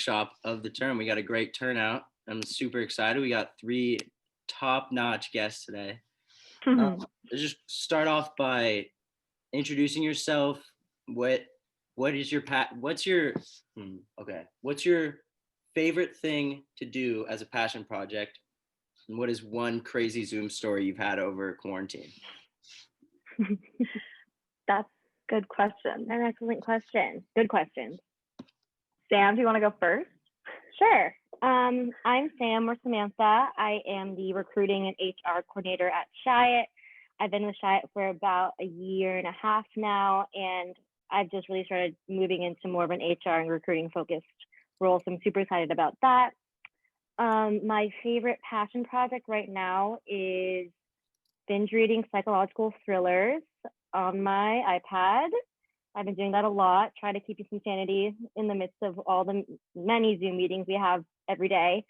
workshop of the term. We got a great turnout. I'm super excited. We got 3 top-notch guests today. Let's just start off by introducing yourself. What is your what's your favorite thing to do as a passion project? And what is one crazy Zoom story you've had over quarantine? That's a good question. An excellent question. Good question. Sam, do you want to go first? Sure. I'm Sam or Samantha. I am the recruiting and HR coordinator at Chiat. I've been with Chiat for about a year and a half now, and I've just really started moving into more of an HR and recruiting focused role. So I'm super excited about that. My favorite passion project right now is binge reading psychological thrillers on my iPad. I've been doing that a lot, trying to keep some sanity in the midst of all the many Zoom meetings we have every day.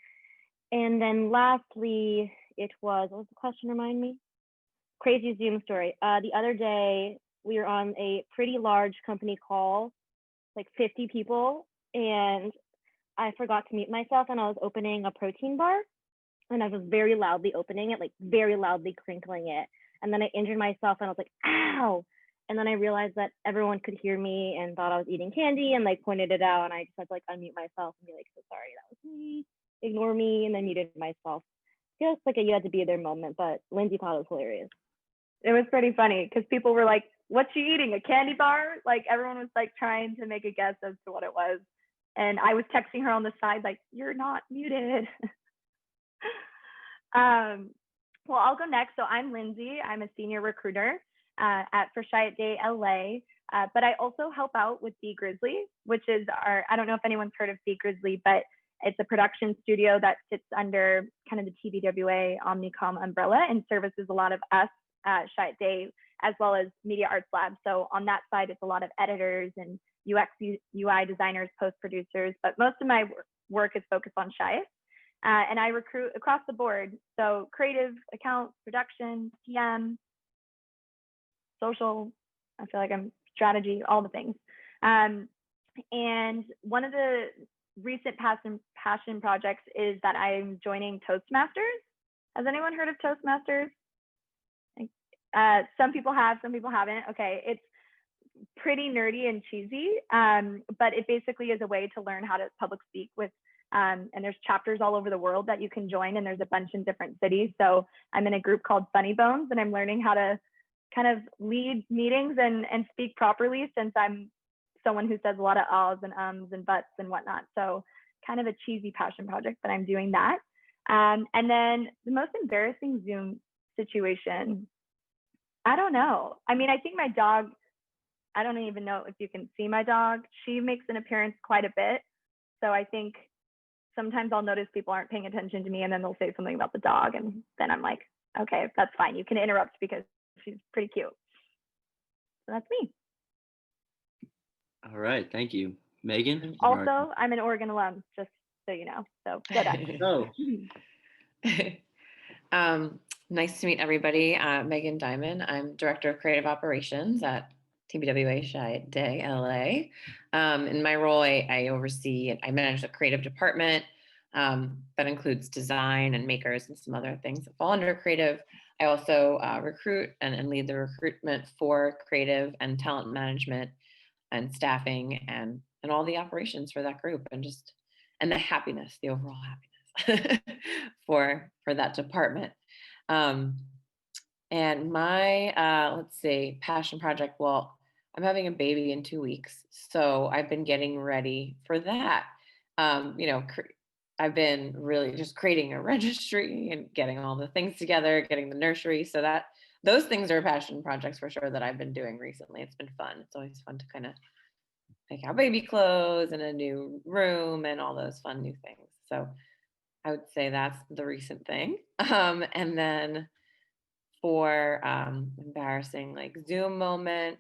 And then lastly, what was the question, remind me? Crazy Zoom story. The other day, we were on a pretty large company call, like 50 people, and I forgot to mute myself, and I was opening a protein bar, and I was very loudly opening it, like very loudly crinkling it. And then I injured myself, and I was like, ow. And then I realized that everyone could hear me and thought I was eating candy and like pointed it out. And I just had to like unmute myself and be like, so sorry, that was me. Ignore me. And then muted myself. Just like you had to be there moment, but Lindsay thought it was hilarious. It was pretty funny because people were like, what's she eating? A candy bar? Like everyone was like trying to make a guess as to what it was. And I was texting her on the side, like, you're not muted. Well, I'll go next. So I'm Lindsay. I'm a senior recruiter for Chiat Day LA, but I also help out with Be Grizzly, which is I don't know if anyone's heard of Be Grizzly, but it's a production studio that sits under kind of the TBWA Omnicom umbrella and services a lot of us at Chiat Day, as well as Media Arts Lab. So on that side, it's a lot of editors and UX, UI designers, post-producers, but most of my work is focused on Chiat. And I recruit across the board. So creative, accounts, production, PM, social, I feel like I'm strategy, all the things. And one of the recent passion projects is that I'm joining Toastmasters. Has anyone heard of Toastmasters? Some people have, some people haven't. Okay, it's pretty nerdy and cheesy, but it basically is a way to learn how to public speak with, and there's chapters all over the world that you can join, and there's a bunch in different cities. So I'm in a group called Funny Bones, and I'm learning how to kind of lead meetings and speak properly, since I'm someone who says a lot of ahs and ums and buts and whatnot. So kind of a cheesy passion project, but I'm doing that. And then the most embarrassing Zoom situation, I don't know. I mean, I think my dog, I don't even know if you can see my dog. She makes an appearance quite a bit. So I think sometimes I'll notice people aren't paying attention to me, and then they'll say something about the dog. And then I'm like, okay, that's fine. You can interrupt because she's pretty cute. So that's me. All right, thank you. Megan? Also, I'm an Oregon alum, just so you know. So go Ducks. Nice to meet everybody. Megan Diamond. I'm Director of Creative Operations at TBWA Chiat Day LA. In my role, I oversee and I manage the creative department that includes design and makers and some other things that fall under creative. I also recruit and lead the recruitment for creative and talent management and staffing and all the operations for that group, and the happiness, the overall happiness for that department. And my, let's see, passion project, well, I'm having a baby in 2 weeks, so I've been getting ready for that. I've been really just creating a registry and getting all the things together, getting the nursery. So those things are passion projects for sure that I've been doing recently. It's been fun. It's always fun to kind of pick out baby clothes and a new room and all those fun new things. So I would say that's the recent thing. And then for embarrassing like Zoom moment,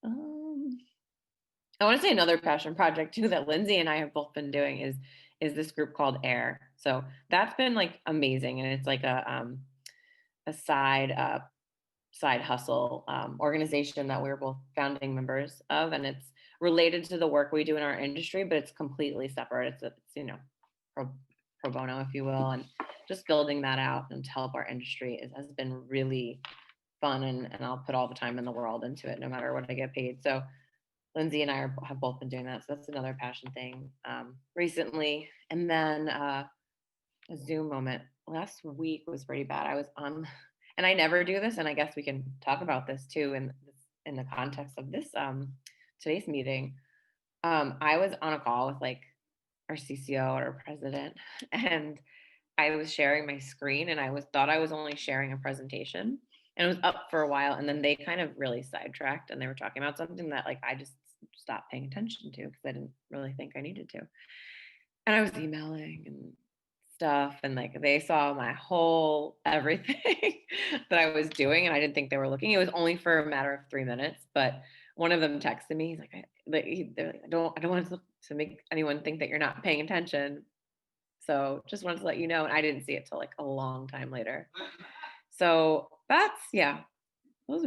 I want to say another passion project too that Lindsay and I have both been doing is this group called AIR. So that's been like amazing, and it's like a side hustle organization that we're both founding members of, and it's related to the work we do in our industry, but it's completely separate. It's pro bono, if you will, and just building that out and to help our industry has been really fun, and I'll put all the time in the world into it, no matter what I get paid. So Lindsay and I have both been doing that. So that's another passion thing recently. And then a Zoom moment last week was pretty bad. I was on, and I never do this, and I guess we can talk about this too in the context of this today's meeting. I was on a call with like our CCO or our president, and I was sharing my screen, and thought I was only sharing a presentation, and it was up for a while, and then they kind of really sidetracked, and they were talking about something that like I just stopped paying attention to because I didn't really think I needed to. And I was emailing and stuff, and like they saw my whole everything that I was doing, and I didn't think they were looking. It was only for a matter of 3 minutes, but one of them texted me. He's like, they're like, I don't want to make anyone think that you're not paying attention. So just wanted to let you know. And I didn't see it till like a long time later. So that's, yeah, it was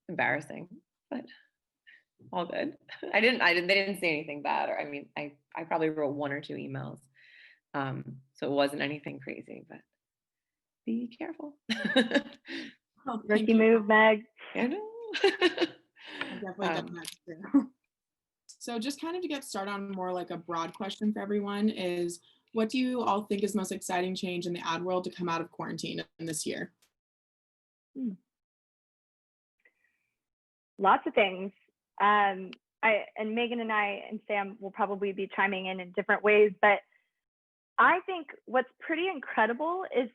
embarrassing, but all good. They didn't say anything bad. Or, I mean, I probably wrote 1 or 2 emails. So it wasn't anything crazy, but be careful. Oh, thank Rookie you. move, Meg. I know. I definitely get that too. So just kind of to get started on more like a broad question for everyone is, what do you all think is the most exciting change in the ad world to come out of quarantine in this year? Lots of things. And Megan and I and Sam will probably be chiming in different ways, but I think what's pretty incredible is,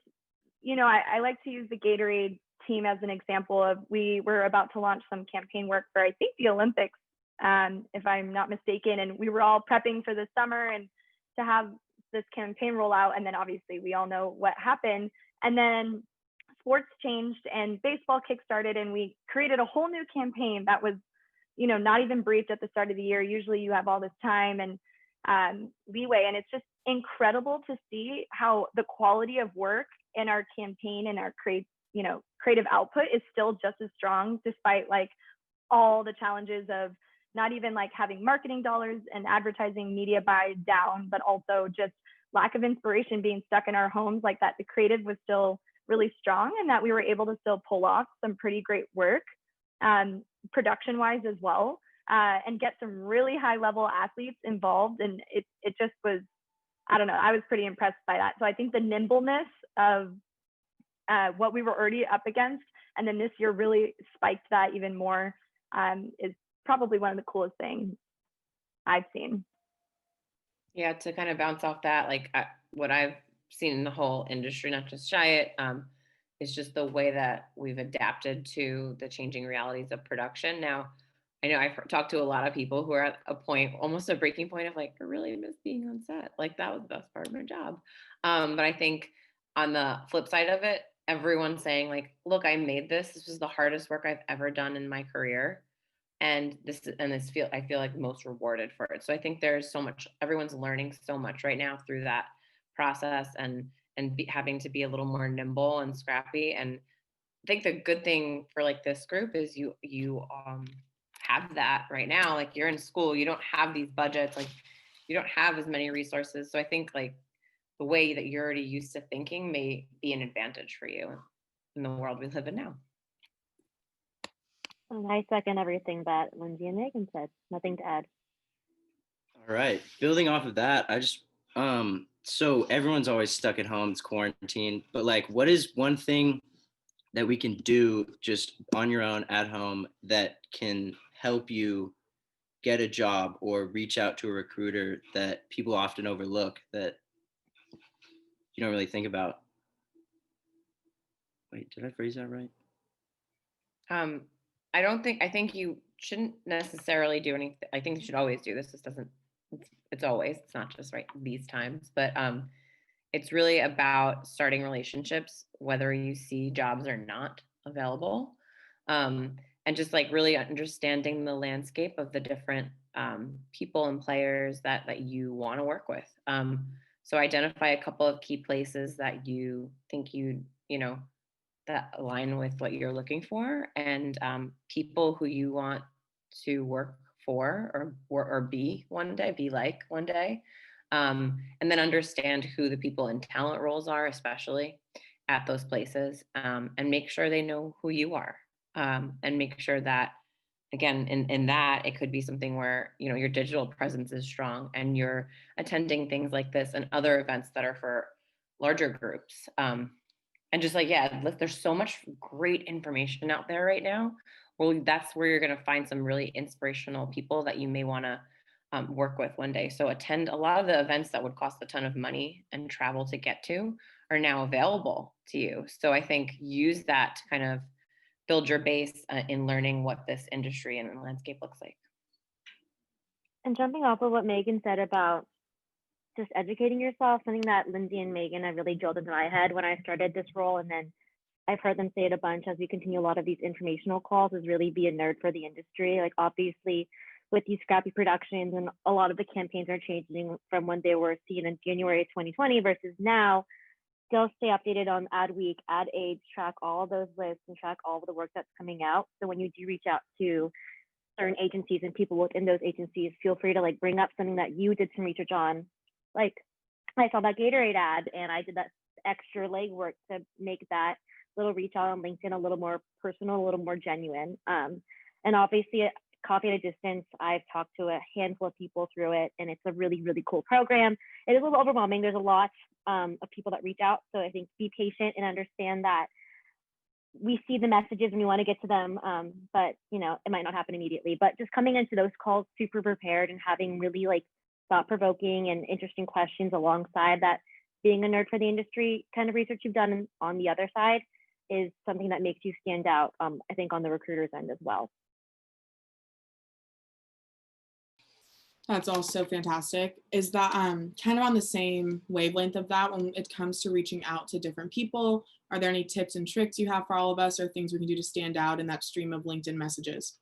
I like to use the Gatorade team as an example of, we were about to launch some campaign work for, I think, the Olympics, if I'm not mistaken, and we were all prepping for the summer and to have this campaign roll out, and then obviously we all know what happened, and then sports changed and baseball kickstarted, and we created a whole new campaign that was, not even briefed at the start of the year. Usually you have all this time and leeway, and it's just incredible to see how the quality of work in our campaign and our creative output is still just as strong, despite like all the challenges of not even like having marketing dollars and advertising media buys down, but also just lack of inspiration, being stuck in our homes like that. The creative was still really strong, and that we were able to still pull off some pretty great work, production wise as well, and get some really high level athletes involved. And it just was, I don't know, I was pretty impressed by that. So I think the nimbleness of what we were already up against, and then this year really spiked that even more, is probably one of the coolest things I've seen. Yeah, to kind of bounce off that, like what I've seen in the whole industry, not just Chiat, is just the way that we've adapted to the changing realities of production. Now, I know I've talked to a lot of people who are at a point, almost a breaking point of like, I really miss being on set. Like that was the best part of my job. But I think on the flip side of it, everyone's saying like, look, I made this. This was the hardest work I've ever done in my career. And I feel like most rewarded for it. So I think there's so much, everyone's learning so much right now through that process, and having to be a little more nimble and scrappy. And I think the good thing for like this group is you have that right now. Like you're in school, you don't have these budgets, like you don't have as many resources. So I think like the way that you're already used to thinking may be an advantage for you in the world we live in now. And I second everything that Lindsay and Megan said. Nothing to add. All right. Building off of that, I just so everyone's always stuck at home, it's quarantine, but like what is one thing that we can do just on your own at home that can help you get a job or reach out to a recruiter that people often overlook that you don't really think about? Wait, did I phrase that right? I think you shouldn't necessarily do anything. I think you should always do this. It's always, it's not just right these times, but it's really about starting relationships, whether you see jobs or not available. And just like really understanding the landscape of the different people and players that you want to work with. So identify a couple of key places that you think that align with what you're looking for, and people who you want to work for or be one day, be like one day. And then understand who the people in talent roles are, especially at those places, and make sure they know who you are. And make sure that, again, in that, it could be something where, you know, your digital presence is strong and you're attending things like this and other events that are for larger groups. And just like, yeah, there's so much great information out there right now. Well, that's where you're going to find some really inspirational people that you may want to work with one day. So attend a lot of the events that would cost a ton of money and travel to get to are now available to you. So I think use that to kind of build your base in learning what this industry and landscape looks like. And jumping off of what Megan said about just educating yourself, something that Lindsay and Megan have really drilled into my head when I started this role, and then I've heard them say it a bunch as we continue a lot of these informational calls, is really be a nerd for the industry. Like, obviously, with these scrappy productions and a lot of the campaigns are changing from when they were seen in January 2020 versus now. Still stay updated on ad week, ad age, track all those lists and track all of the work that's coming out. So when you do reach out to certain agencies and people within those agencies, feel free to like bring up something that you did some research on. Like, I saw that Gatorade ad and I did that extra legwork to make that little reach out on LinkedIn a little more personal, a little more genuine. And obviously, Coffee at a Distance, I've talked to a handful of people through it, and it's a really, really cool program. It is a little overwhelming. There's a lot of people that reach out. So I think be patient and understand that we see the messages and we want to get to them, but you know, it might not happen immediately. But just coming into those calls super prepared and having really like thought-provoking and interesting questions alongside that, being a nerd for the industry kind of research you've done on the other side is something that makes you stand out, I think, on the recruiter's end as well. That's also fantastic. Is that kind of on the same wavelength of that when it comes to reaching out to different people? Are there any tips and tricks you have for all of us or things we can do to stand out in that stream of LinkedIn messages?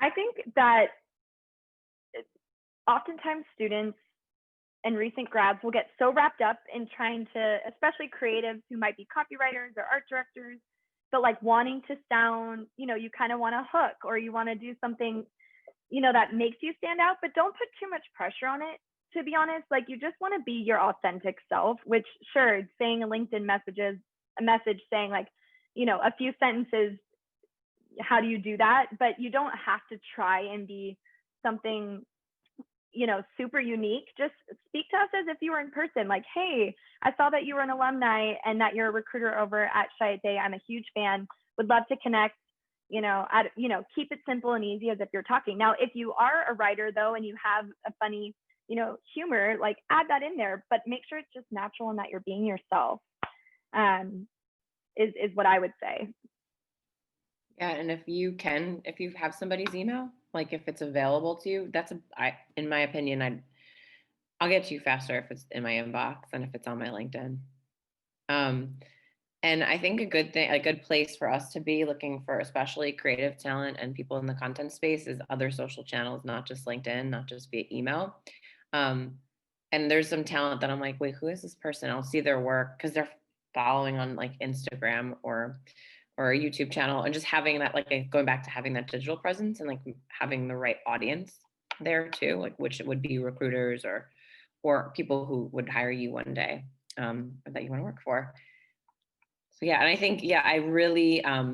I think that oftentimes students and recent grads will get so wrapped up in trying to, especially creatives who might be copywriters or art directors, but like wanting to sound, you know, you kind of want to hook or you want to do something, you know, that makes you stand out, but don't put too much pressure on it. To be honest, like you just want to be your authentic self, which sure, saying a LinkedIn a message saying like, you know, a few sentences, how do you do that? But you don't have to try and be something, you know, super unique. Just speak to us as if you were in person. Like, hey, I saw that you were an alumni and that you're a recruiter over at Chiat Day. I'm a huge fan. Would love to connect. You know, keep it simple and easy as if you're talking. Now, if you are a writer though, and you have a funny, you know, humor, like add that in there, but make sure it's just natural and that you're being yourself. Is what I would say. Yeah, and if you have somebody's email, like if it's available to you, in my opinion, I'll get to you faster if it's in my inbox than if it's on my LinkedIn. And I think a good place for us to be looking for, especially creative talent and people in the content space, is other social channels, not just LinkedIn, not just via email. And there's some talent that I'm like, wait, who is this person? I'll see their work because they're following on like Instagram or a YouTube channel, and just having that, like going back to having that digital presence and like having the right audience there too, like which would be recruiters or people who would hire you one day, or that you want to work for. So yeah, and I think, yeah, I really, I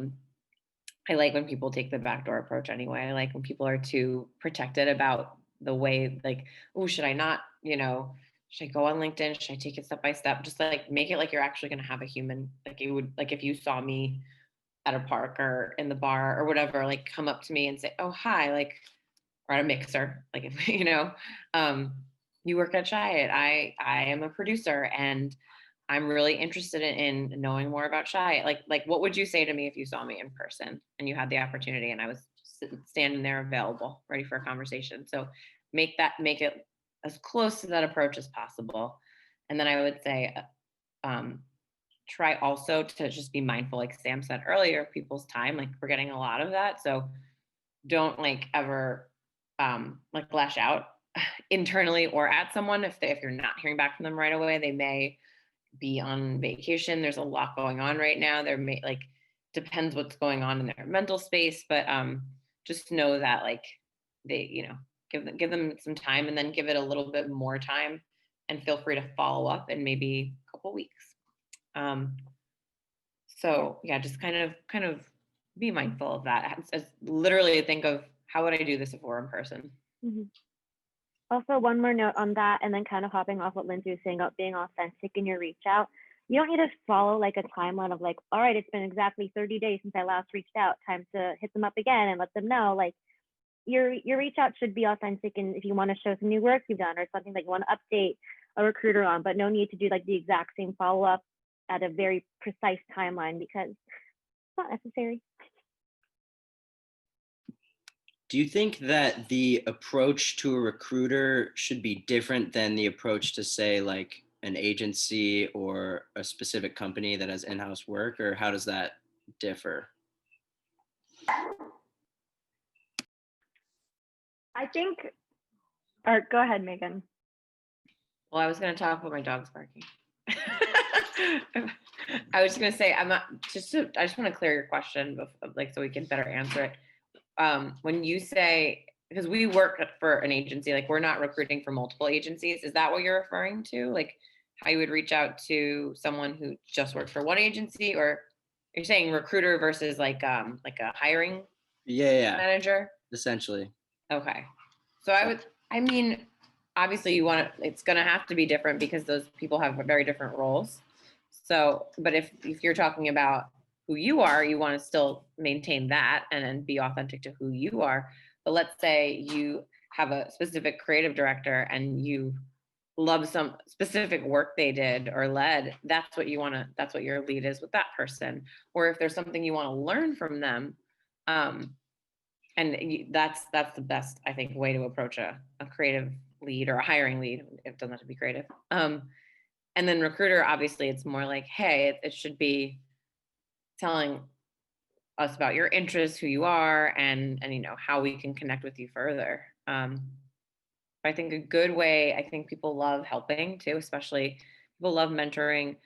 like when people take the backdoor approach anyway. I like when people are too protected about the way, like, oh, should I not, you know, should I go on LinkedIn? Should I take it step by step? Just like make it like you're actually going to have a human, like you would, like if you saw me at a park or in the bar or whatever, like come up to me and say, oh, hi, like, or at a mixer, like if, you know, you work at Chiat. I am a producer and I'm really interested in knowing more about Chiat. Like, what would you say to me if you saw me in person and you had the opportunity and I was standing there available, ready for a conversation? So make it as close to that approach as possible. And then I would say, try also to just be mindful, like Sam said earlier, people's time. Like we're getting a lot of that. So don't like ever like lash out internally or at someone if you're not hearing back from them right away. They may be on vacation. There's a lot going on right now. There may, like, depends what's going on in their mental space, but just know that like they, give them some time, and then give it a little bit more time, and feel free to follow up in maybe a couple weeks. So yeah, just kind of be mindful of that. As literally think of, how would I do this if we're in person? Mhm. Also, one more note on that, and then kind of hopping off what Lindsay was saying about being authentic in your reach out. You don't need to follow like a timeline of like, all right, it's been exactly 30 days since I last reached out. Time to hit them up again and let them know. Like your reach out should be authentic, and if you want to show some new work you've done or something that you want to update a recruiter on, but no need to do like the exact same follow up at a very precise timeline because it's not necessary. Do you think that the approach to a recruiter should be different than the approach to, say, like an agency or a specific company that has in-house work, or how does that differ? I think, or go ahead, Megan. Well, I was going to talk about my dog's barking. I was just going to say, I just want to clear your question, like, so we can better answer it. When you say, because we work for an agency, like we're not recruiting for multiple agencies, is that what you're referring to? Like how you would reach out to someone who just works for one agency, or you're saying recruiter versus like a hiring Yeah, manager? essentially. Okay. So I mean, obviously it's going to have to be different because those people have very different roles. So, but if you're talking about who you are, you want to still maintain that and then be authentic to who you are. But let's say you have a specific creative director and you love some specific work they did or led, that's what your lead is with that person. Or if there's something you want to learn from them, that's the best, I think, way to approach a creative lead or a hiring lead. It doesn't have to be creative. And then recruiter, obviously it's more like, hey, it should be telling us about your interests, who you are, and how we can connect with you further. I think a good way, I think people love helping too, especially people love mentoring.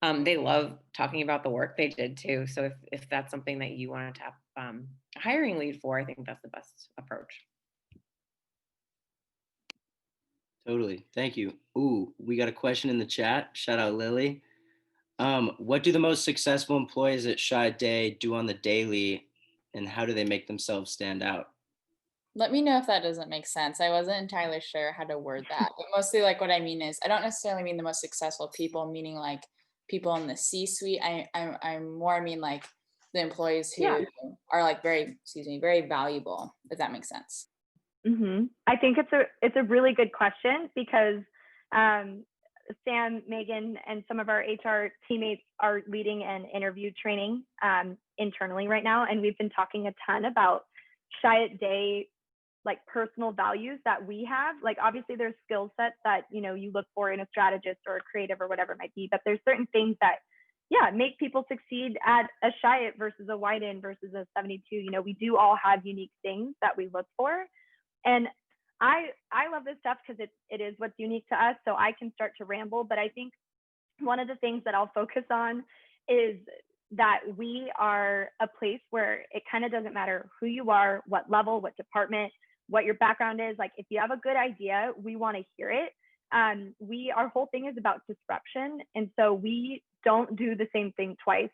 They love talking about the work they did too. So if that's something that you want to tap a hiring lead for, I think that's the best approach. Totally. Thank you. Ooh, we got a question in the chat. Shout out Lily. What do the most successful employees at Chiat Day do on the daily, and how do they make themselves stand out? Let me know if that doesn't make sense. I wasn't entirely sure how to word that, but mostly like what I mean is, I don't necessarily mean the most successful people, meaning like people in the C-suite. I more mean like the employees who are like very valuable, if that makes sense. I think it's a really good question because Sam, Megan, and some of our HR teammates are leading an interview training internally right now, and we've been talking a ton about Chiat Day, like personal values that we have. Like obviously there's skill sets that you look for in a strategist or a creative or whatever it might be, but there's certain things that make people succeed at a Chiat versus a Widen versus a 72. We do all have unique things that we look for, and I love this stuff because it is what's unique to us, so I can start to ramble, but I think one of the things that I'll focus on is that we are a place where it kind of doesn't matter who you are, what level, what department, what your background is. Like if you have a good idea, we want to hear it. Our whole thing is about disruption, and so we don't do the same thing twice,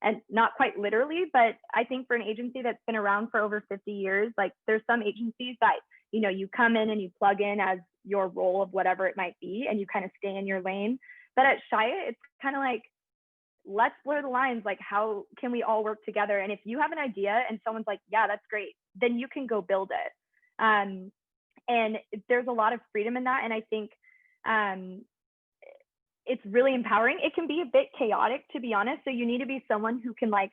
and not quite literally, but I think for an agency that's been around for over 50 years, like there's some agencies that you come in and you plug in as your role of whatever it might be, and you kind of stay in your lane. But at Chiat, it's kind of like, let's blur the lines. Like, how can we all work together? And if you have an idea and someone's like, yeah, that's great, then you can go build it. And there's a lot of freedom in that. And I think it's really empowering. It can be a bit chaotic, to be honest. So you need to be someone who can like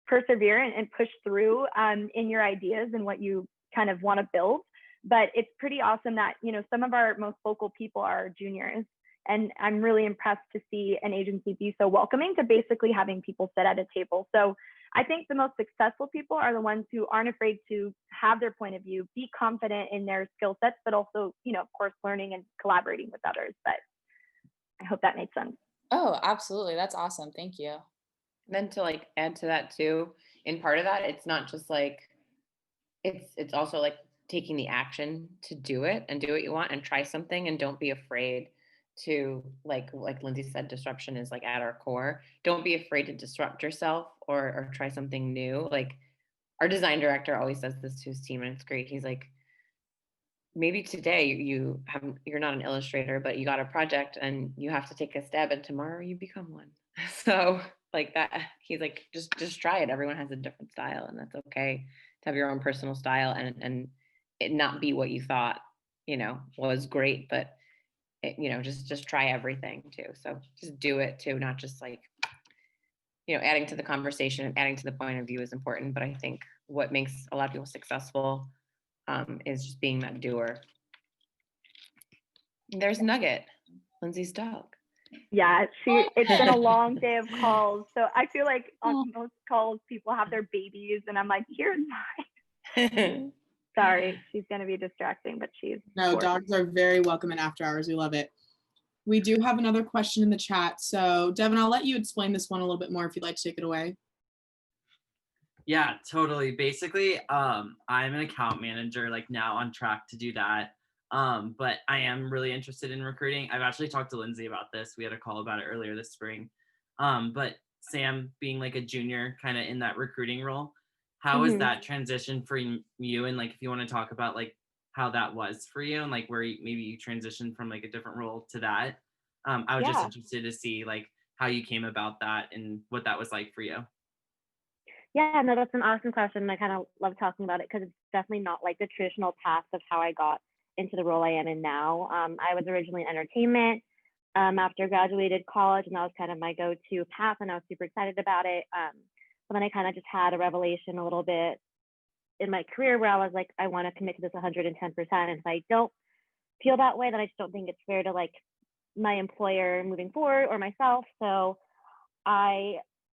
persevere and push through in your ideas and what you kind of want to build. But it's pretty awesome that, some of our most vocal people are juniors. And I'm really impressed to see an agency be so welcoming to basically having people sit at a table. So I think the most successful people are the ones who aren't afraid to have their point of view, be confident in their skill sets, but also, of course, learning and collaborating with others. But I hope that made sense. Oh, absolutely. That's awesome. Thank you. Then to like add to that too, in part of that, it's not just like it's also like taking the action to do it and do what you want and try something, and don't be afraid to, like Lindsay said, disruption is like at our core. Don't be afraid to disrupt yourself or try something new. Like our design director always says this to his team, and it's great. He's like, maybe today you're not an illustrator, but you got a project and you have to take a stab, and tomorrow you become one. So like that, he's like, just try it. Everyone has a different style, and that's okay to have your own personal style, and it not be what you thought, was great, but just try everything too. So just do it too, not just like, adding to the conversation and adding to the point of view is important. But I think what makes a lot of people successful is just being that doer. There's Nugget, Lindsay's dog. Yeah, it's been a long day of calls. So I feel like on most calls, people have their babies, and I'm like, here's mine. Sorry, she's going to be distracting, but she's. No, gorgeous. dogs are very welcome in After Hours. We love it. We do have another question in the chat. So Devin, I'll let you explain this one a little bit more if you'd like to take it away. Yeah, totally. Basically, I'm an account manager, like now on track to do that. But I am really interested in recruiting. I've actually talked to Lindsay about this. We had a call about it earlier this spring. But Sam being like a junior kind of in that recruiting role, how is that transition for you? And like, if you want to talk about like how that was for you and like where maybe you transitioned from like a different role to that. I was just interested to see like how you came about that and what that was like for you. Yeah, no, that's an awesome question. I kind of love talking about it because it's definitely not like the traditional path of how I got into the role I am in now. I was originally in entertainment after I graduated college, and that was kind of my go-to path, and I was super excited about it. But then I kind of just had a revelation a little bit in my career where I was like, I want to commit to this 110%. And if I don't feel that way, then I just don't think it's fair to like my employer moving forward or myself. So I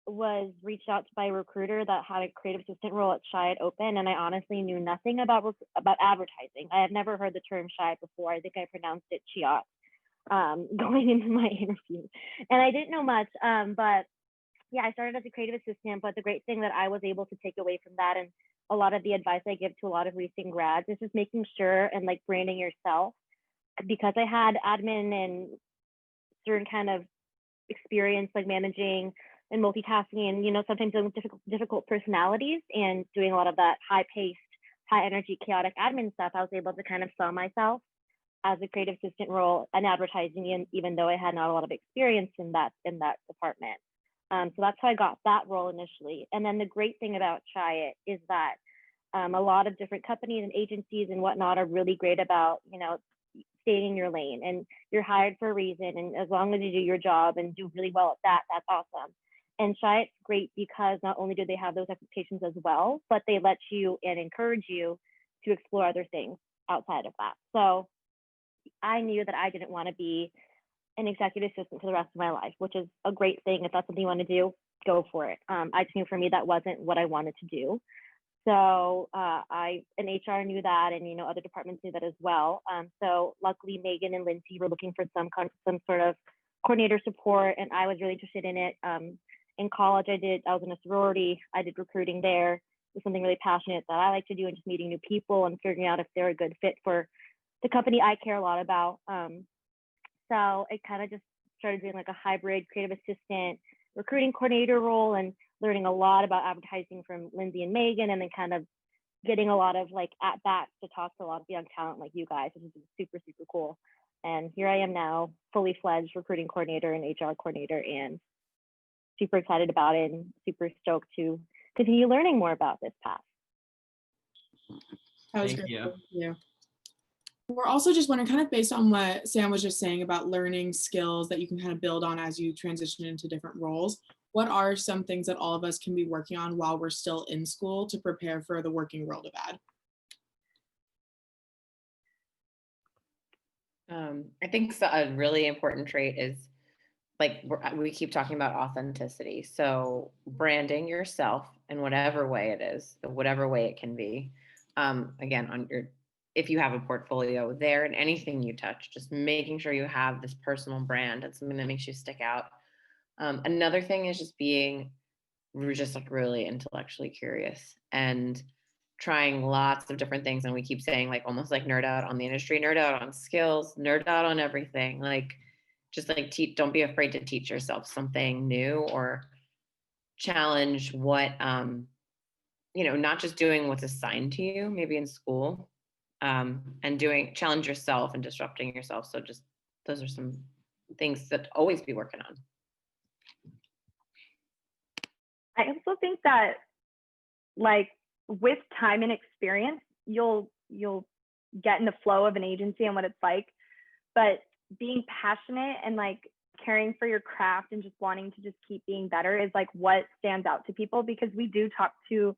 was reached out to by a recruiter that had a creative assistant role at Chiat Open, and I honestly knew nothing about advertising. I had never heard the term Chiat before. I think I pronounced it Chiat going into my interview, and I didn't know much. But yeah, I started as a creative assistant. But the great thing that I was able to take away from that, and a lot of the advice I give to a lot of recent grads, is just making sure and like branding yourself. Because I had admin and certain kind of experience like managing and multitasking, and sometimes dealing with difficult personalities and doing a lot of that high-paced, high-energy, chaotic admin stuff, I was able to kind of sell myself as a creative assistant role in advertising, and even though I had not a lot of experience in that department. So that's how I got that role initially. And then the great thing about Chiat is that a lot of different companies and agencies and whatnot are really great about, staying in your lane, and you're hired for a reason. And as long as you do your job and do really well at that, that's awesome. And Chiat's great because not only do they have those expectations as well, but they let you and encourage you to explore other things outside of that. So I knew that I didn't want to be an executive assistant for the rest of my life, which is a great thing. If that's something you want to do, go for it. I just knew for me that wasn't what I wanted to do. So and HR knew that, and other departments knew that as well. So luckily, Megan and Lindsay were looking for some sort of coordinator support, and I was really interested in it. In college, I was in a sorority. I did recruiting there. It was something really passionate that I like to do, and just meeting new people and figuring out if they're a good fit for the company I care a lot about. So I kind of just started doing like a hybrid creative assistant recruiting coordinator role, and learning a lot about advertising from Lindsay and Megan, and then kind of getting a lot of like at bats to talk to a lot of young talent like you guys, which is super, super cool. And here I am now, fully fledged recruiting coordinator and HR coordinator, and super excited about it and super stoked to continue learning more about this path. That was Thank great. you. Thank you. We're also just wondering, kind of based on what Sam was just saying about learning skills that you can kind of build on as you transition into different roles, what are some things that all of us can be working on while we're still in school to prepare for the working world of ad? I think a really important trait is like we keep talking about authenticity. So branding yourself in whatever way it is, whatever way it can be. Again, if you have a portfolio there and anything you touch, just making sure you have this personal brand and something that makes you stick out. Another thing is just being just like really intellectually curious and trying lots of different things. And we keep saying like almost like nerd out on the industry, nerd out on skills, nerd out on everything. Like just like don't be afraid to teach yourself something new or challenge what not just doing what's assigned to you, maybe in school, and challenge yourself and disrupting yourself. So just those are some things that always be working on. I also think that like with time and experience, you'll get in the flow of an agency and what it's like. But being passionate and like caring for your craft and just wanting to just keep being better is like what stands out to people, because we do talk to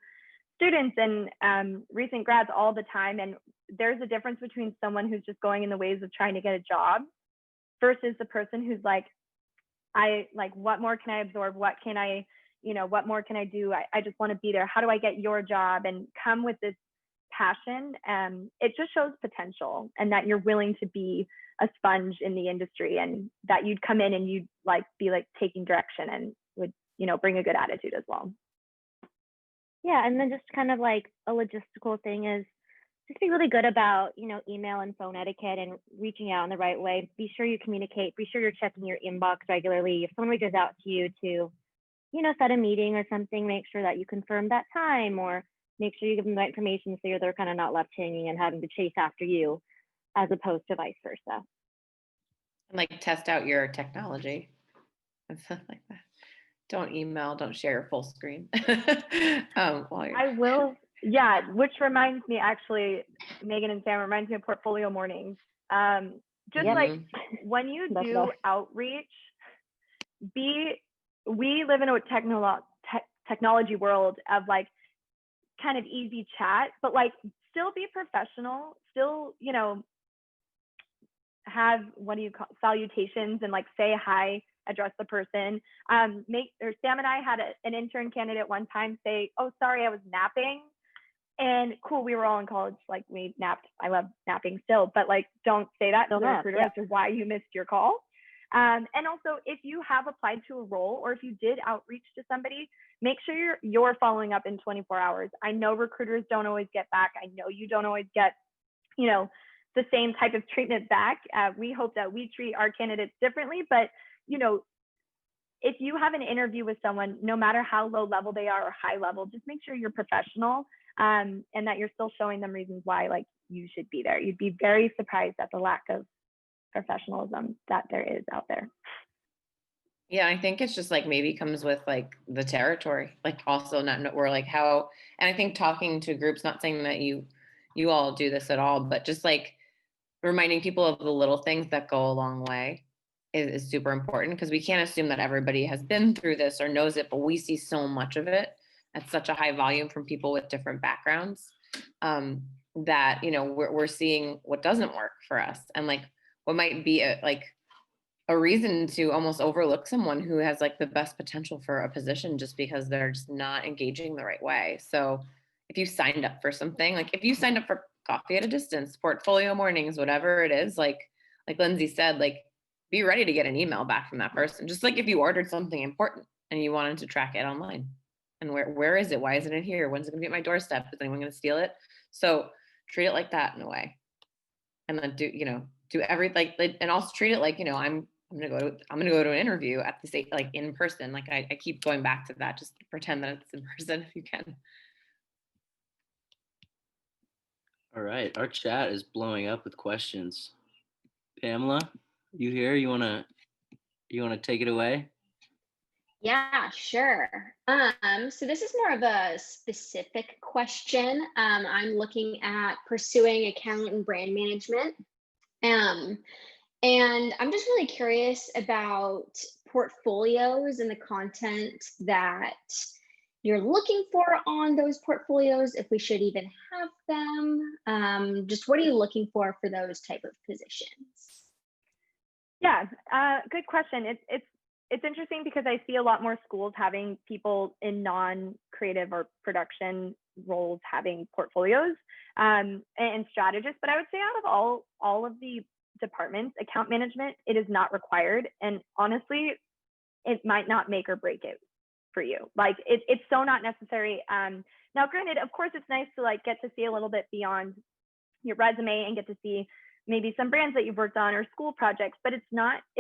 students and recent grads all the time, and there's a difference between someone who's just going in the ways of trying to get a job versus the person who's like, what more can I absorb? What can I, what more can I do? I just want to be there. How do I get your job? And come with this passion. It just shows potential, and that you're willing to be a sponge in the industry, and that you'd come in and you'd like be like taking direction and would, bring a good attitude as well. Yeah, and then just kind of like a logistical thing is just be really good about, email and phone etiquette and reaching out in the right way. Be sure you communicate. Be sure you're checking your inbox regularly. If someone reaches out to you to, set a meeting or something, make sure that you confirm that time, or make sure you give them the right information so they're kind of not left hanging and having to chase after you, as opposed to vice versa. And like test out your technology and stuff like that. Don't email, don't share your full screen. I will. Yeah, which reminds me, actually, Megan and Sam, reminds me of portfolio mornings. Like when you do outreach, we live in a technology world of like kind of easy chat, but like still be professional, still, have salutations and like say hi, address the person. Sam and I had an intern candidate one time say, "Oh, sorry, I was napping." And cool, we were all in college, like we napped. I love napping still, but like don't say that to the recruiter as to why you missed your call. And also, if you have applied to a role, or if you did outreach to somebody, make sure you're following up in 24 hours. I know recruiters don't always get back. I know you don't always get, the same type of treatment back. We hope that we treat our candidates differently, but if you have an interview with someone, no matter how low level they are or high level, just make sure you're professional, and that you're still showing them reasons why like you should be there. You'd be very surprised at the lack of professionalism that there is out there. Yeah, I think it's just like maybe comes with like the territory, like also not we're like how, and I think talking to groups, not saying that you all do this at all, but just like reminding people of the little things that go a long way is super important, because we can't assume that everybody has been through this or knows it, but we see so much of it at such a high volume from people with different backgrounds, that we're seeing what doesn't work for us, and like what might be a reason to almost overlook someone who has like the best potential for a position just because they're just not engaging the right way. So if you signed up for something, like if you signed up for coffee at a distance, portfolio mornings, whatever it is, like Lindsay said, like be ready to get an email back from that person. Just like if you ordered something important and you wanted to track it online, and where is it? Why isn't it here? When's it gonna be at my doorstep? Is anyone gonna steal it? So treat it like that in a way. And then do everything, and also treat it like, I'm gonna go to an interview at the state, like in person. Like I keep going back to that. Just pretend that it's in person if you can. All right, our chat is blowing up with questions. Pamela, you here? You wanna take it away? Yeah, sure. So this is more of a specific question. I'm looking at pursuing account and brand management. And I'm just really curious about portfolios and the content that you're looking for on those portfolios, if we should even have them. Just what are you looking for those type of positions? Yeah, good question. It's interesting because I see a lot more schools having people in non-creative or production roles having portfolios and strategists. But I would say out of all of the departments, account management, it is not required. And honestly, it might not make or break it. for you. Like it's so not necessary. Now granted, of course it's nice to like get to see a little bit beyond your resume and get to see maybe some brands that you've worked on or school projects, but it's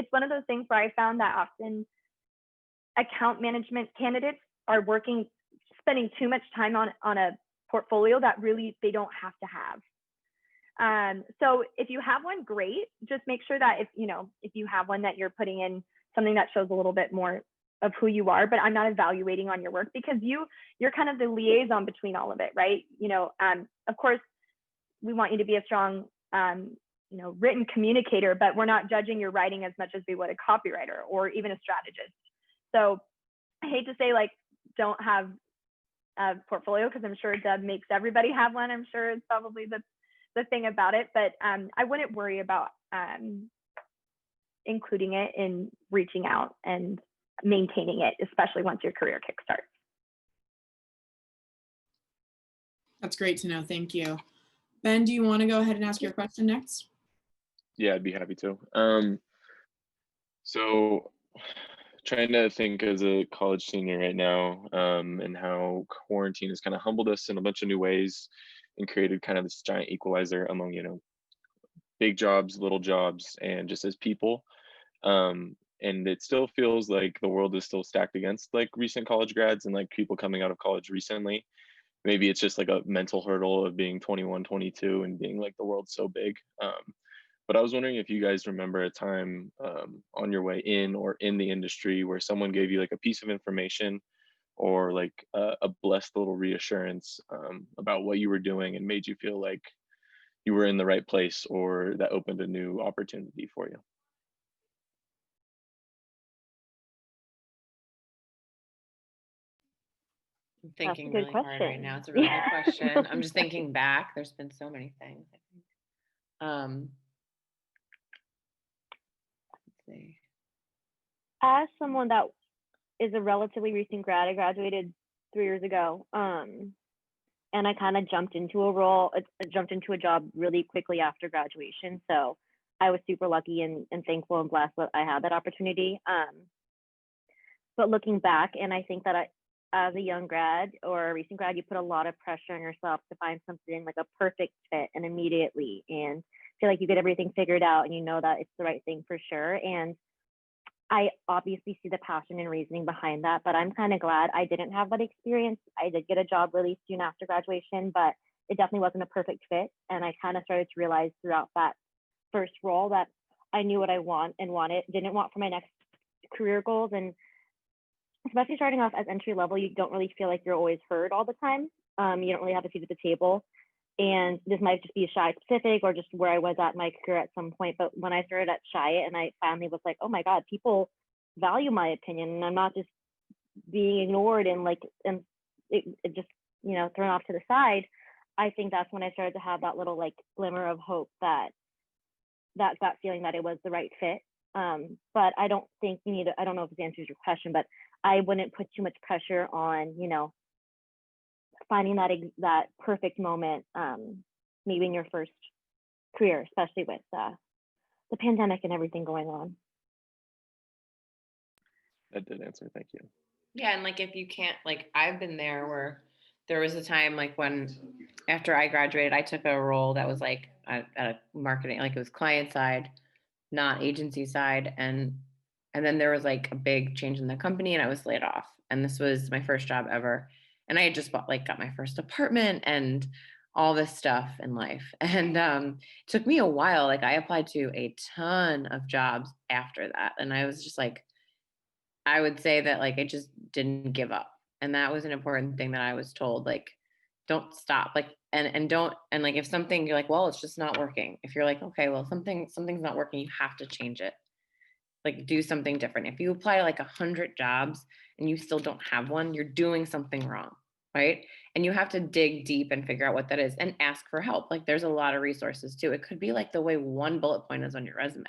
one of those things where I found that often account management candidates are spending too much time on a portfolio that really they don't have to have. So if you have one, great. Just make sure that if you have one that you're putting in something that shows a little bit more of who you are, but I'm not evaluating on your work because you're kind of the liaison between all of it, right? Of course, we want you to be a strong, written communicator, but we're not judging your writing as much as we would a copywriter or even a strategist. So I hate to say like, don't have a portfolio because I'm sure Deb makes everybody have one. I'm sure it's probably the thing about it, but I wouldn't worry about including it in reaching out and maintaining it, especially once your career kickstarts. That's great to know. Thank you. Ben, do you want to go ahead and ask your question next? Yeah, I'd be happy to. So trying to think as a college senior right now, and how quarantine has kind of humbled us in a bunch of new ways and created kind of this giant equalizer among, big jobs, little jobs, and just as people. And it still feels like the world is still stacked against like recent college grads and like people coming out of college recently. Maybe it's just like a mental hurdle of being 21, 22 and being like the world's so big. But I was wondering if you guys remember a time on your way in or in the industry where someone gave you like a piece of information or like a blessed little reassurance about what you were doing and made you feel like you were in the right place or that opened a new opportunity for you. I'm thinking good really hard right question. now. It's a really good question. I'm just thinking back. There's been so many things, I think. Let's see. As someone that is a relatively recent grad, I graduated 3 years ago, and I kind of jumped into a job really quickly after graduation. So I was super lucky and thankful and blessed that I had that opportunity. But looking back, and I think that as a young grad or a recent grad, you put a lot of pressure on yourself to find something like a perfect fit and immediately and feel like you get everything figured out and you know that it's the right thing for sure. And I obviously see the passion and reasoning behind that, but I'm kind of glad I didn't have that experience. I did get a job really soon after graduation, but it definitely wasn't a perfect fit. And I kind of started to realize throughout that first role that I knew what I didn't want for my next career goals. And especially starting off as entry level, you don't really feel like you're always heard all the time. You don't really have a seat at the table. And this might just be Chiat specific or just where I was at my career at some point. But when I started at Chiat and I finally was like, oh my God, people value my opinion and I'm not just being ignored and it just, thrown off to the side. I think that's when I started to have that little like glimmer of hope that feeling that it was the right fit. But I don't think I don't know if this answers your question, but I wouldn't put too much pressure on, finding that perfect moment, maybe in your first career, especially with the pandemic and everything going on. That did answer. Thank you. Yeah, and like if you can't, like I've been there where there was a time like when after I graduated, I took a role that was like at a marketing, like it was client side, not agency side, and then there was like a big change in the company and I was laid off. And this was my first job ever. And I had just got my first apartment and all this stuff in life. And it took me a while. Like I applied to a ton of jobs after that. And I was just like, I would say that like I just didn't give up. And that was an important thing that I was told, like, don't stop. Like, and don't, and like if something you're like, well, it's just not working. If you're like, okay, well, something's not working, you have to change it. Like do something different. If you apply to like 100 jobs and you still don't have one, you're doing something wrong, right? And you have to dig deep and figure out what that is and ask for help. Like there's a lot of resources too. It could be like the way one bullet point is on your resume.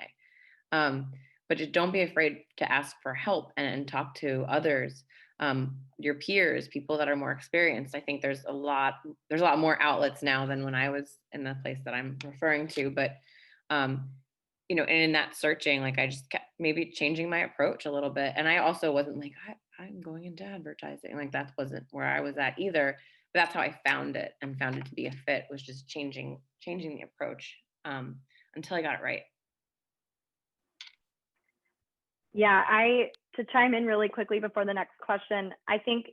But just don't be afraid to ask for help and talk to others, your peers, people that are more experienced. I think there's a lot more outlets now than when I was in the place that I'm referring to, but and in that searching, like I just kept maybe changing my approach a little bit. And I also wasn't like, I'm going into advertising. Like that wasn't where I was at either. But that's how I found it and found it to be a fit, was just changing the approach until I got it right. Yeah, to chime in really quickly before the next question, I think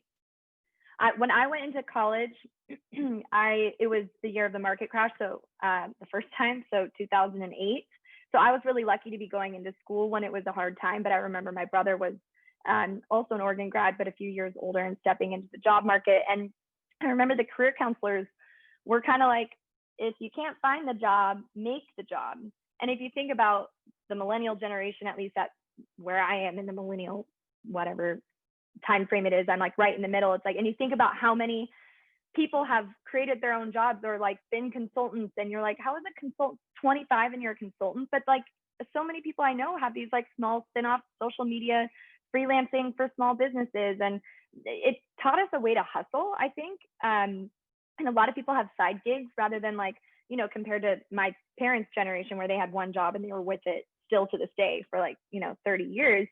when I went into college, it was the year of the market crash. So the first time, so 2008. So I was really lucky to be going into school when it was a hard time. But I remember my brother was also an Oregon grad, but a few years older and stepping into the job market. And I remember the career counselors were kind of like, if you can't find the job, make the job. And if you think about the millennial generation, at least that's where I am in the millennial, whatever time frame it is, I'm like right in the middle. It's like, and you think about how many people have created their own jobs or like been consultants, and you're like, how is a consultant 25 and you're a consultant? But like so many people I know have these like small spin-off social media freelancing for small businesses, and it taught us a way to hustle, I think. And a lot of people have side gigs rather than like, compared to my parents' generation where they had one job and they were with it still to this day for like, 30 years.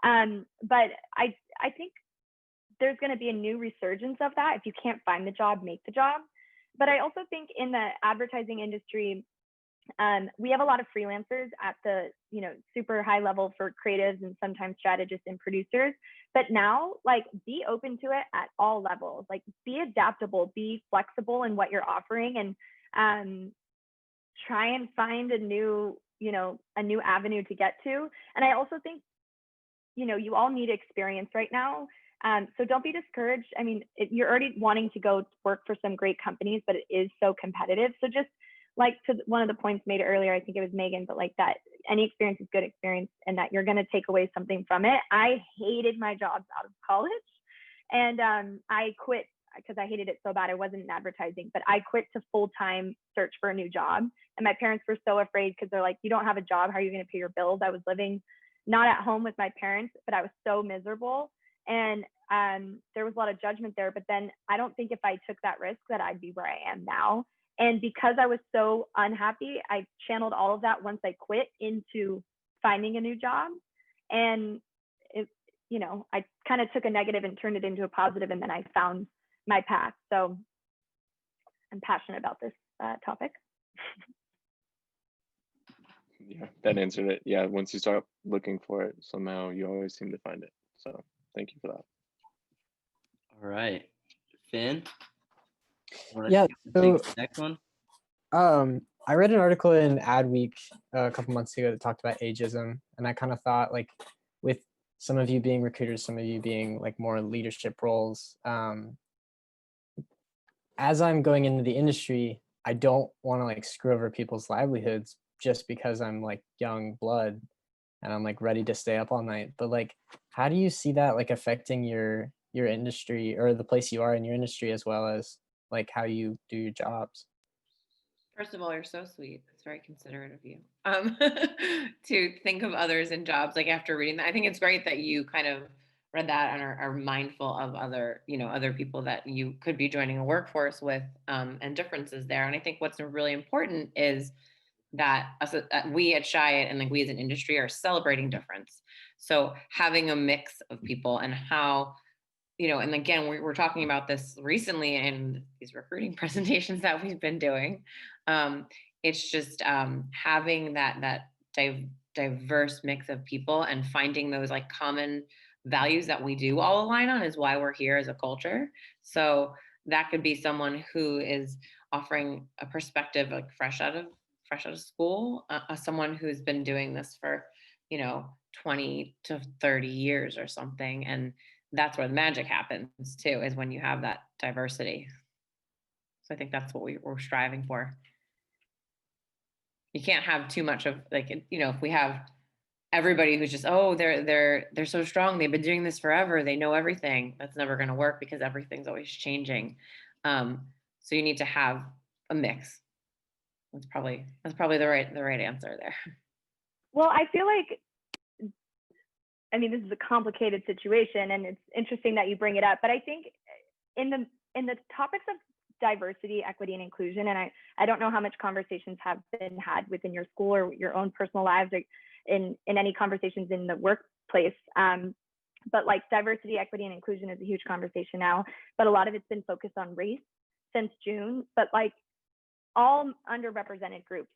But I think there's going to be a new resurgence of that. If you can't find the job, make the job. But I also think in the advertising industry, we have a lot of freelancers at the super high level for creatives and sometimes strategists and producers. But now, like, be open to it at all levels. Like, be adaptable, be flexible in what you're offering, and try and find a new avenue to get to. And I also think you all need experience right now. So don't be discouraged. I mean, you're already wanting to go work for some great companies, but it is so competitive. So just like to one of the points made earlier, I think it was Megan, but like that any experience is good experience and that you're going to take away something from it. I hated my jobs out of college, and I quit because I hated it so bad. I wasn't in advertising, but I quit to full-time search for a new job. And my parents were so afraid because they're like, you don't have a job. How are you going to pay your bills? I was living not at home with my parents, but I was so miserable. And there was a lot of judgment there. But then I don't think if I took that risk that I'd be where I am now. And because I was so unhappy, I channeled all of that once I quit into finding a new job. And I kind of took a negative and turned it into a positive, and then I found my path. So I'm passionate about this topic. Yeah, that answered it. Yeah, once you start looking for it, somehow you always seem to find it. So thank you for that. All right, Finn. Yeah. Take the next one. I read an article in Adweek a couple months ago that talked about ageism, and I kind of thought, like, with some of you being recruiters, some of you being like more leadership roles, as I'm going into the industry, I don't want to like screw over people's livelihoods just because I'm like young blood and I'm like ready to stay up all night. But like, how do you see that like affecting your industry or the place you are in your industry, as well as like how you do your jobs? First of all, you're so sweet. It's very considerate of you to think of others in jobs. Like after reading that, I think it's great that you kind of read that and are mindful of other people that you could be joining a workforce with, and differences there. And I think what's really important is that we at Chiat and like we as an industry are celebrating difference. So having a mix of people and how, and again, we're talking about this recently in these recruiting presentations that we've been doing. It's just having that diverse mix of people and finding those like common values that we do all align on is why we're here as a culture. So that could be someone who is offering a perspective like fresh out of school, someone who's been doing this for 20 to 30 years or something, and that's where the magic happens too, is when you have that diversity. So I think that's what we're striving for. You can't have too much of like, if we have everybody who's just, they're so strong, they've been doing this forever, they know everything. That's never going to work because everything's always changing. So you need to have a mix. That's probably the right answer there. Well, I feel like, this is a complicated situation, and it's interesting that you bring it up. But I think in the topics of diversity, equity, and inclusion. And I don't know how much conversations have been had within your school or your own personal lives, or in any conversations in the workplace. But like diversity, equity, and inclusion is a huge conversation now, but a lot of it's been focused on race since June, but like all underrepresented groups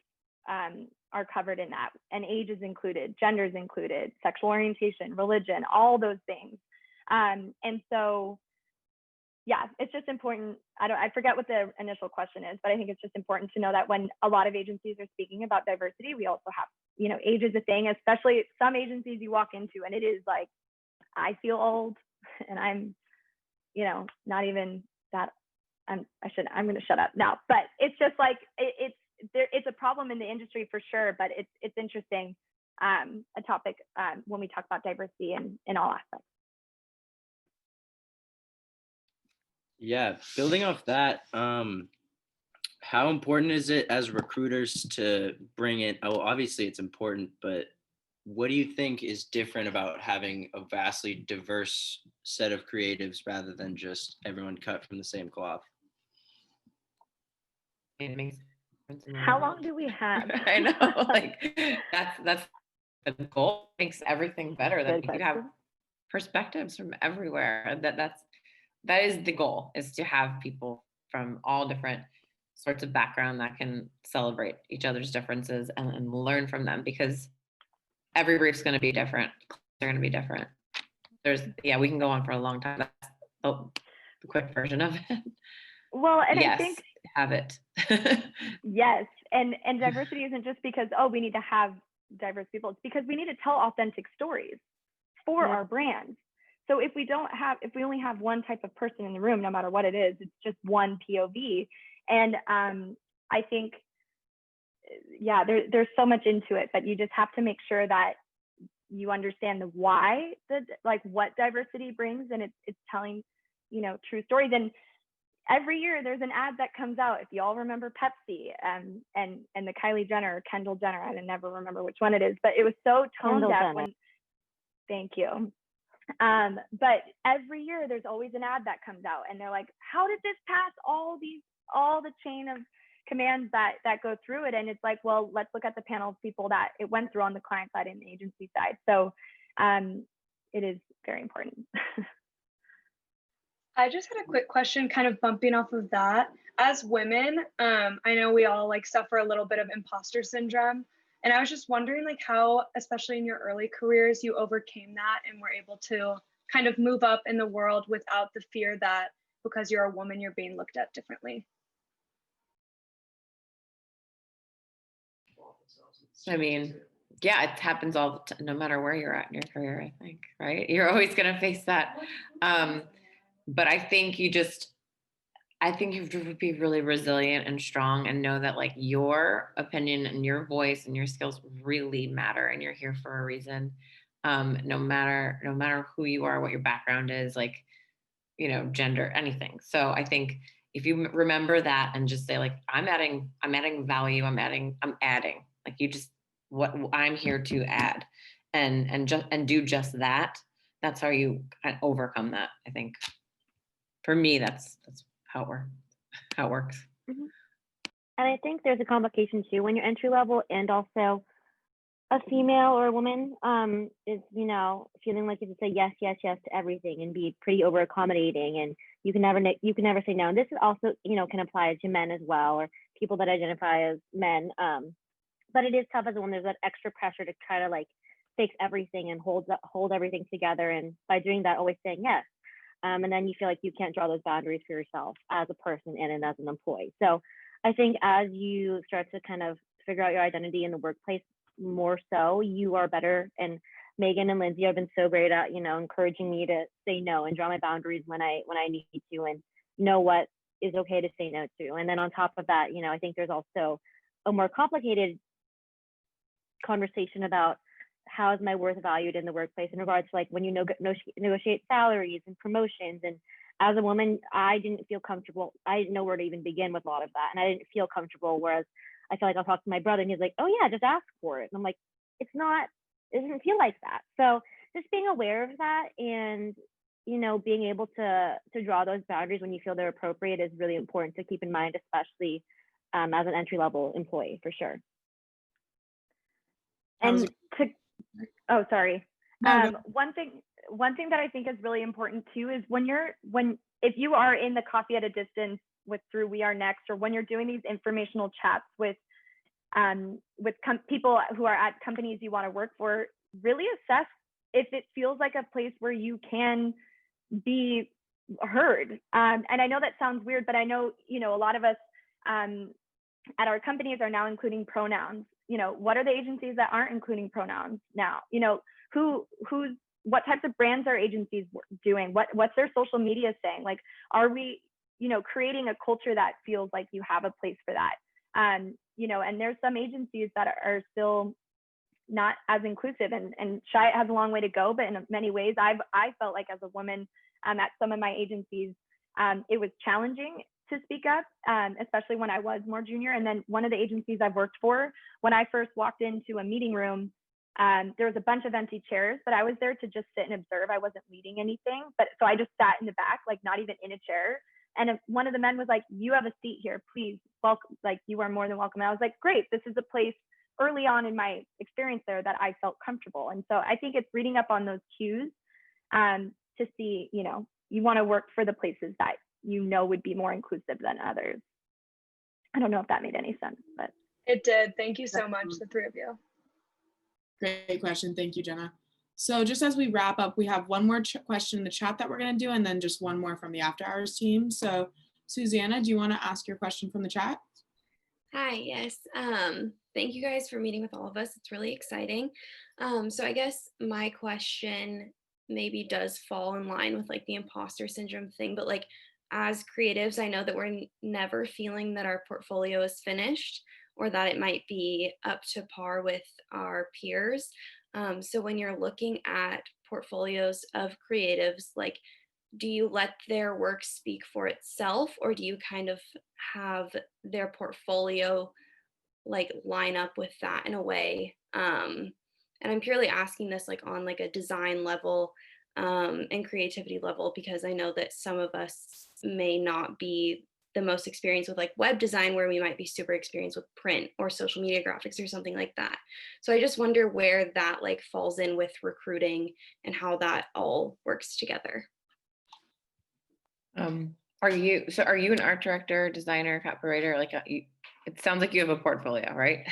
are covered in that, and age is included, gender is included, sexual orientation, religion, all those things. And so, yeah, it's just important. I forget what the initial question is, but I think it's just important to know that when a lot of agencies are speaking about diversity, we also have, age is a thing, especially some agencies you walk into and it is like, I feel old and I'm, not even that, I'm going to shut up now, but it's just like, it's a problem in the industry for sure, but it's interesting, a topic when we talk about diversity in all aspects. Yeah, building off that, how important is it as recruiters to bring in, obviously it's important, but what do you think is different about having a vastly diverse set of creatives rather than just everyone cut from the same cloth? It makes sense in the How world. long do we have? I know, like that's the goal. Makes everything better. That you have perspectives from everywhere. That is the goal, is to have people from all different sorts of background that can celebrate each other's differences and learn from them, because every brief's going to be different. They're going to be different. We can go on for a long time. That's the quick version of it. Well, and yes, I think have it. yes, and diversity isn't just because we need to have diverse people. It's because we need to tell authentic stories for our brands. So if we only have one type of person in the room, no matter what it is, it's just one POV. And I think, there's so much into it, but you just have to make sure that you understand the why, what diversity brings, and it's telling, true stories. And every year there's an ad that comes out. If you all remember Pepsi and the Kylie Jenner or Kendall Jenner, I never remember which one it is, but it was so tone deaf when. Thank you. But every year there's always an ad that comes out, and they're like, how did this pass all the chain of commands that go through it? And it's like, well, let's look at the panel of people that it went through on the client side and the agency side. So it is very important. I just had a quick question kind of bumping off of that. As women, I know we all suffer a little bit of imposter syndrome. And I was just wondering how, especially in your early careers, you overcame that and were able to kind of move up in the world without the fear that because you're a woman, you're being looked at differently. I mean, it happens all the time, no matter where you're at in your career, I think, right? You're always going to face that. But I think you have to be really resilient and strong and know that your opinion and your voice and your skills really matter, and you're here for a reason. No matter who you are, what your background is, gender, anything. So I think if you remember that and just say I'm adding value, I'm adding, what I'm here to add, and do just that. That's how you kind of overcome that. I think for me, that's how it works. Mm-hmm. And I think there's a complication too when you're entry level and also a female or a woman is, feeling like you have to say yes to everything and be pretty over accommodating, and you can never say no. And this is also, can apply to men as well, or people that identify as men. But it is tough as a woman. There's that extra pressure to try to fix everything and hold everything together. And by doing that, always saying yes. And then you feel like you can't draw those boundaries for yourself as a person and as an employee. So I think as you start to kind of figure out your identity in the workplace more so, you are better. And Megan and Lindsay have been so great at, encouraging me to say no and draw my boundaries when I need to, and know what is okay to say no to. And then on top of that, I think there's also a more complicated conversation about how is my worth valued in the workplace in regards to when you negotiate salaries and promotions. And as a woman, I didn't feel comfortable. I didn't know where to even begin with a lot of that. And I didn't feel comfortable. Whereas I feel like I'll talk to my brother and he's like, oh yeah, just ask for it. And I'm like, it doesn't feel like that. So just being aware of that and, being able to draw those boundaries when you feel they're appropriate is really important to keep in mind, especially as an entry-level employee, for sure. And oh, sorry. No, one thing that I think is really important too is if you are in the coffee at a distance through We Are Next, or when you're doing these informational chats with people who are at companies you want to work for, really assess if it feels like a place where you can be heard. And I know that sounds weird, but I know, a lot of us at our companies are now including pronouns. What are the agencies that aren't including pronouns now? What types of brands are agencies doing? What's their social media saying? Like, are we, creating a culture that feels like you have a place for that? And there's some agencies that are still not as inclusive, and Chiat has a long way to go, but in many ways, I felt like as a woman at some of my agencies, it was challenging to speak up, especially when I was more junior. And then one of the agencies I've worked for, when I first walked into a meeting room, there was a bunch of empty chairs, but I was there to just sit and observe. I wasn't leading anything, so I just sat in the back, like not even in a chair. And one of the men was like, "You have a seat here, please, welcome, like you are more than welcome." And I was like, "Great, this is a place," early on in my experience there, that I felt comfortable. And so I think it's reading up on those cues to see, you want to work for the places that would be more inclusive than others. I don't know if that made any sense, but it did. Thank you so much, the three of you. Great question. Thank you, Jenna. So just as we wrap up, we have one more question in the chat that we're going to do, and then just one more from the After Hours team. So Susanna, do you want to ask your question from the chat? Hi, yes. Thank you guys for meeting with all of us. It's really exciting. So I guess my question maybe does fall in line with like the imposter syndrome thing, but like as creatives, I know that we're never feeling that our portfolio is finished or that it might be up to par with our peers. So when you're looking at portfolios of creatives, like, do you let their work speak for itself, or do you kind of have their portfolio like line up with that in a way? And I'm purely asking this like on like a design level and creativity level, because I know that some of us may not be the most experienced with like web design, where we might be super experienced with print or social media graphics or something like that. So I just wonder where that like falls in with recruiting and how that all works together. Are you an art director, designer, copywriter? Like it sounds like you have a portfolio, right?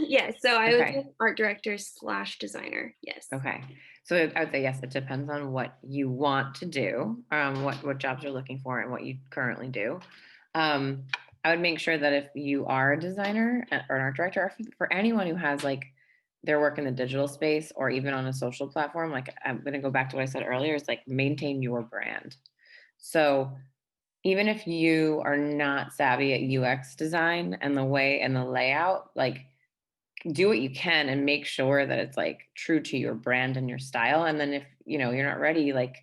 Yes. So I was Okay. an art director / designer. Yes. Okay. So I would say yes, it depends on what you want to do, what jobs you're looking for and what you currently do. I would make sure that if you are a designer or an art director, or for anyone who has like their work in the digital space or even on a social platform, like I'm going to go back to what I said earlier, is like maintain your brand. So even if you are not savvy at UX design and the way and the layout, like do what you can and make sure that it's like true to your brand and your style. And then if you're not ready, like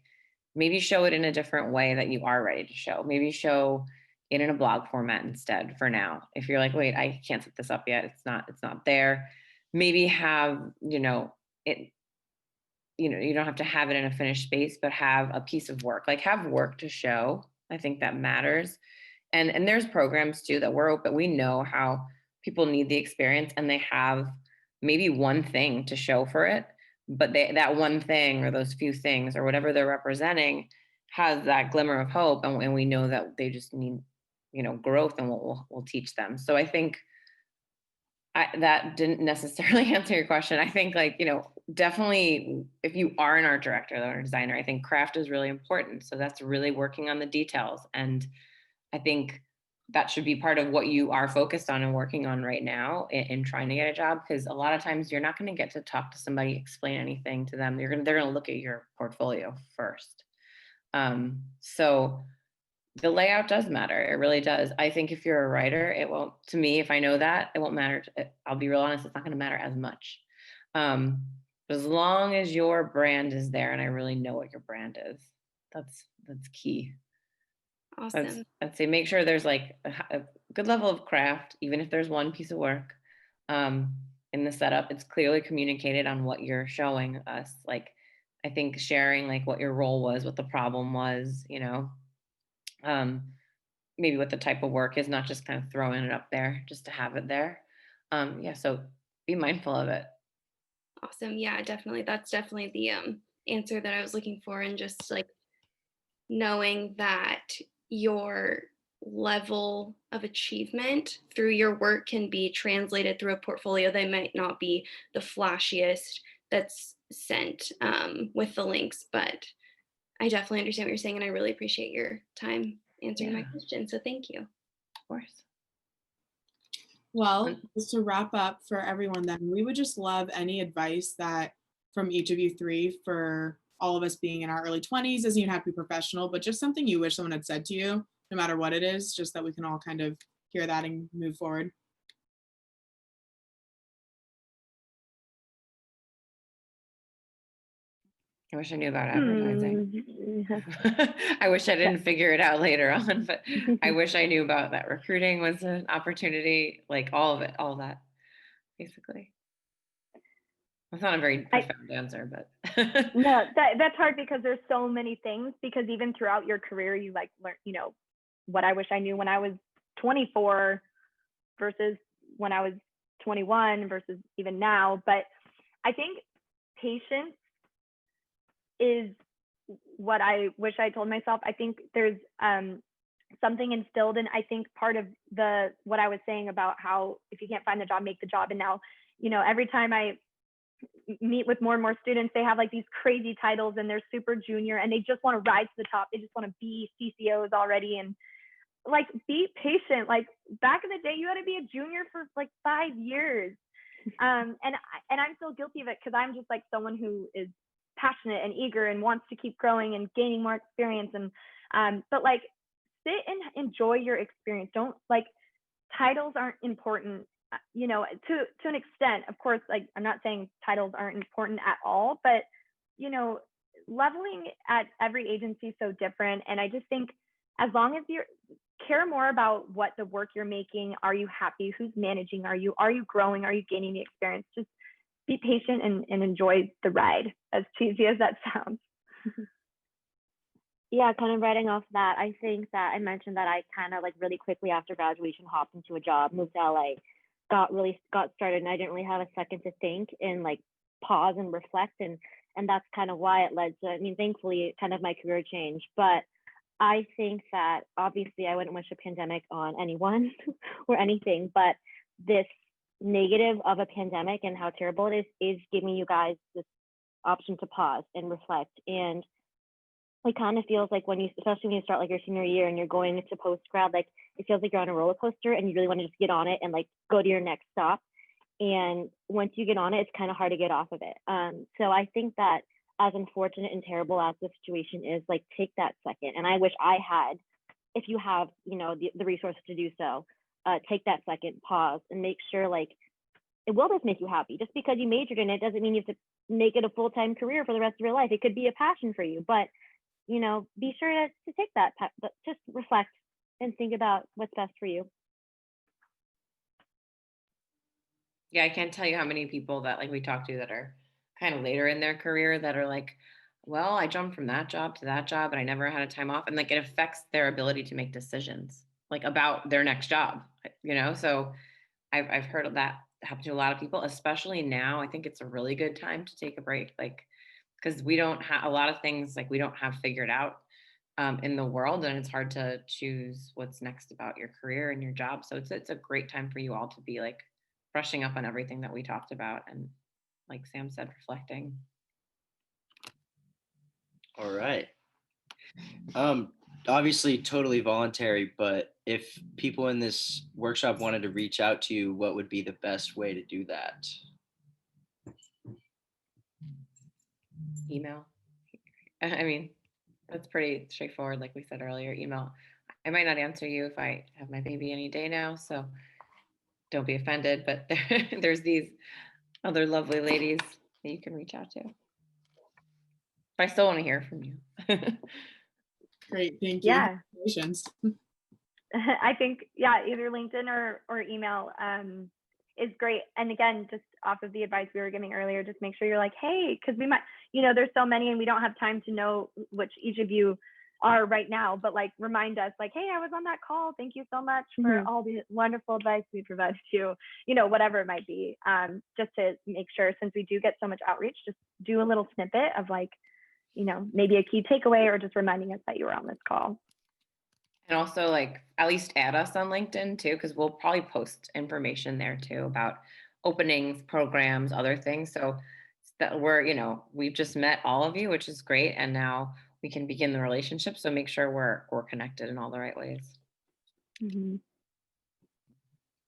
maybe show it in a different way that you are ready to show. Maybe show it in a blog format instead for now. If you're like, wait, I can't set this up yet, it's not there. Maybe have, it, you don't have to have it in a finished space, but have a piece of work, like have work to show. I think that matters. And there's programs too that we're open. We know how people need the experience and they have maybe one thing to show for it, but that one thing or those few things or whatever they're representing has that glimmer of hope. And we know that they just need, growth, and we'll teach them. So I think that didn't necessarily answer your question. I think definitely if you are an art director or a designer, I think craft is really important. So that's really working on the details. And I think that should be part of what you are focused on and working on right now in trying to get a job, because a lot of times you're not going to get to talk to somebody, explain anything to them. They're going to look at your portfolio first. So the layout does matter. It really does. I think if you're a writer, it won't, to me, if I know that, it won't matter. I'll be real honest, it's not going to matter as much. As long as your brand is there and I really know what your brand is, that's key. Awesome. I'd say make sure there's like a good level of craft, even if there's one piece of work in the setup. It's clearly communicated on what you're showing us. Like I think sharing like what your role was, what the problem was, maybe what the type of work is, not just kind of throwing it up there just to have it there. Yeah, so be mindful of it. Awesome. Yeah, definitely. That's definitely the answer that I was looking for, and just like knowing that your level of achievement through your work can be translated through a portfolio that might not be the flashiest that's sent with the links, but I definitely understand what you're saying, and I really appreciate your time answering my question. So thank you. Of course. Well, just to wrap up for everyone, then we would just love any advice that from each of you three for all of us being in our early 20s. Doesn't even have to be professional, but just something you wish someone had said to you, no matter what it is, just that we can all kind of hear that and move forward. I wish I knew about advertising. I wish I didn't figure it out later on, but I wish I knew about that recruiting was an opportunity, like all of it, all of that, basically. That's not a very profound answer, but no, that's hard because there's so many things, because even throughout your career, you like learn, what I wish I knew when I was 24 versus when I was 21 versus even now. But I think patience is what I wish I told myself. I think there's something instilled in, I think part of what I was saying about how if you can't find the job, make the job. And now, every time I meet with more and more students, they have like these crazy titles and they're super junior and they just want to rise to the top. They just want to be CCOs already. And like, be patient. Like back in the day, you had to be a junior for like 5 years. And I'm still guilty of it, because I'm just like someone who is passionate and eager and wants to keep growing and gaining more experience. And but like, sit and enjoy your experience. Don't like, titles aren't important, to an extent. Of course, like, I'm not saying titles aren't important at all, but leveling at every agency is so different. And I just think as long as you care more about what the work you're making, are you happy? Who's managing? Are you growing? Are you gaining the experience? Just be patient and enjoy the ride, as cheesy as that sounds. Yeah, kind of writing off that, I think that I mentioned that I kind of like really quickly after graduation hopped into a job, moved to LA, got started, and I didn't really have a second to think and like pause and reflect, and that's kind of why it led to, I mean, thankfully kind of my career change. But I think that obviously I wouldn't wish a pandemic on anyone or anything, but this negative of a pandemic and how terrible it is giving you guys this option to pause and reflect. And it kind of feels like especially when you start like your senior year and you're going into post grad, like it feels like you're on a roller coaster and you really want to just get on it and like go to your next stop. And once you get on it, it's kind of hard to get off of it. So I think that as unfortunate and terrible as the situation is, like, take that second. And I wish I had, if you have, the resources to do so, take that second, pause, and make sure, like, it will just make you happy. Just because you majored in it doesn't mean you have to make it a full-time career for the rest of your life. It could be a passion for you, but be sure to take that, but just reflect and think about what's best for you. Yeah, I can't tell you how many people that like we talk to that are kind of later in their career that are like, well, I jumped from that job to that job and I never had a time off. And like it affects their ability to make decisions like about their next job, So I've heard of that happen to a lot of people, especially now. I think it's a really good time to take a break, like, because we don't have a lot of things like we don't have figured out in the world, and it's hard to choose what's next about your career and your job. So it's a great time for you all to be like brushing up on everything that we talked about and, like Sam said, reflecting. All right. Obviously totally voluntary, but if people in this workshop wanted to reach out to you, what would be the best way to do that? Email. I mean, that's pretty straightforward. Like we said earlier, email. I might not answer you if I have my baby any day now, so don't be offended, but there's these other lovely ladies that you can reach out to. But I still want to hear from you. Great, thank you. Yeah. Congratulations. I think, yeah, either LinkedIn or email is great. And again, just off of the advice we were giving earlier, just make sure you're like, hey, because we might, you know, there's so many and we don't have time to know which each of you are right now, but like remind us like, hey, I was on that call. Thank you so much for all the wonderful advice we provided you, you know, whatever it might be. Just to make sure, since we do get so much outreach, just do a little snippet of like, you know, maybe a key takeaway or just reminding us that you were on this call. And also like at least add us on LinkedIn too, because we'll probably post information there too about openings, programs, other things. So that we're, you know, we've just met all of you, which is great. And now we can begin the relationship. So make sure we're connected in all the right ways.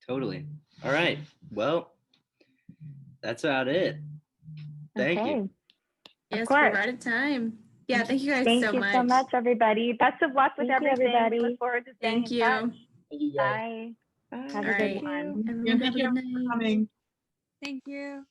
Totally. All right. Well, that's about it. Thank you. Yes, course. we're out of time. Yeah, thank you guys Thank so you much. so much, everybody. Best of luck with Thank you, everything. We everybody. look forward to staying Thank in you. touch. Thank you guys. Bye. Bye. Have a All good right. one. Everyone Yeah, have thank a you good for night. coming. Thank you.